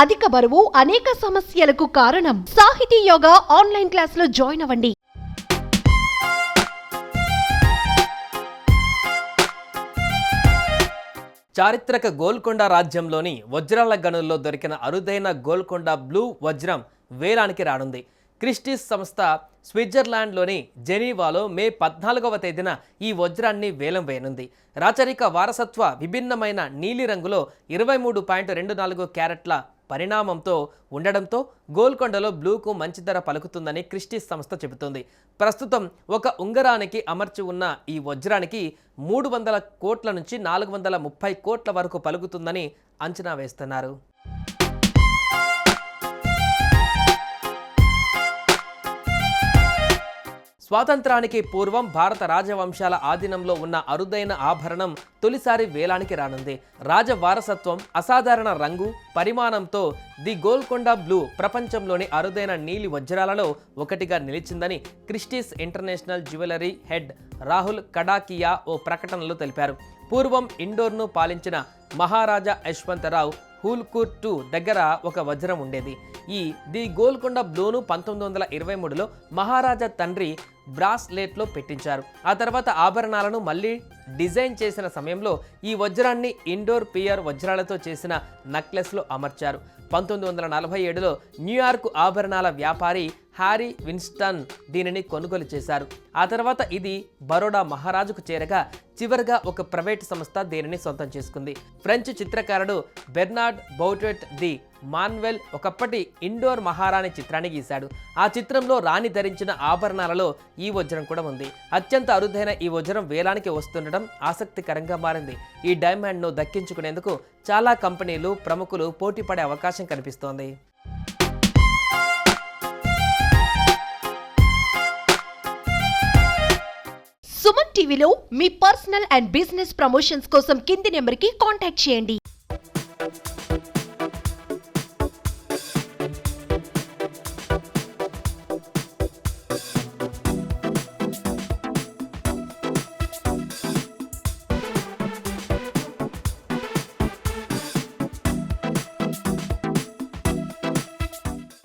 అధిక బరువు అనేక సమస్యలకు కారణం. సాహితీ యోగా ఆన్లైన్ క్లాసులో జాయిన్ అవ్వండి. చారిత్రక గోల్కొండ రాజ్యంలోని వజ్రాల గనుల్లో దొరికిన అరుదైన గోల్కొండ బ్లూ వజ్రం వేలానికి రానుంది. క్రిస్టీస్ సంస్థ స్విట్జర్లాండ్లోని జెనీవాలో మే 14వ తేదీన ఈ వజ్రాన్ని వేలం వేయనుంది. రాచరిక వారసత్వ విభిన్నమైన నీలిరంగులో 23.24 క్యారెట్ల పరిణామంతో ఉండడంతో గోల్కొండలో బ్లూకు మంచి ధర పలుకుతుందని క్రిస్టీస్ సంస్థ చెబుతోంది. ప్రస్తుతం ఒక ఉంగరానికి అమర్చి ఉన్న ఈ వజ్రానికి 300 కోట్ల నుంచి 430 కోట్ల వరకు పలుకుతుందని అంచనా వేస్తున్నారు. స్వాతంత్రానికి పూర్వం భారత రాజవంశాల ఆధీనంలో ఉన్న అరుదైన ఆభరణం తొలిసారి వేలానికి రానుంది. రాజవారసత్వం, అసాధారణ రంగు, పరిమాణంతో ది గోల్కొండ బ్లూ ప్రపంచంలోని అరుదైన నీలి వజ్రాలలో ఒకటిగా నిలిచిందని Christie's international jewellery head Rahul Kadakia ఓ ప్రకటనలో తెలిపారు. పూర్వం ఇండోర్ను పాలించిన మహారాజా యశ్వంతరావు హూల్కూర్ 2 దగ్గర ఒక వజ్రం ఉండేది. ఈ ది గోల్కొండ బ్లూను 1923లో మహారాజా తండ్రి బ్రాస్లెట్లో పెట్టించారు. ఆ తర్వాత ఆభరణాలను మళ్ళీ డిజైన్ చేసిన సమయంలో ఈ వజ్రాన్ని ఇండోర్ పియర్ వజ్రాలతో చేసిన నెక్లెస్లో అమర్చారు. 1947లో న్యూయార్క్ ఆభరణాల వ్యాపారి హ్యారీ విన్స్టన్ దీనిని కొనుగోలు చేశారు. ఆ తర్వాత ఇది బరోడా మహారాజుకు చేరగా చివరిగా ఒక ప్రైవేట్ సంస్థ దీనిని సొంతం చేసుకుంది. ఫ్రెంచ్ చిత్రకారుడు బెర్నార్డ్ బౌటెట్ ది మాన్వెల్ ఒకప్పటి ఇండోర్ మహారాణి చిత్రాన్ని గీశాడు. ఆ చిత్రంలో రాణి ధరించిన ఆభరణాలలో ఈ వజ్రం కూడా ఉంది. అత్యంత అరుదైన ఈ వజ్రం వేలానికి వస్తుండడం ఆసక్తికరంగా మారింది. ఈ డైమండ్ను దక్కించుకునేందుకు చాలా కంపెనీలు, ప్రముఖులు పోటీ పడే అవకాశం కనిపిస్తోంది. సుమన్ టీవీలో మీ పర్సనల్ అండ్ బిజినెస్ ప్రమోషన్స్ కోసం కింది నెంబర్కి కాంటాక్ట్ చేయండి.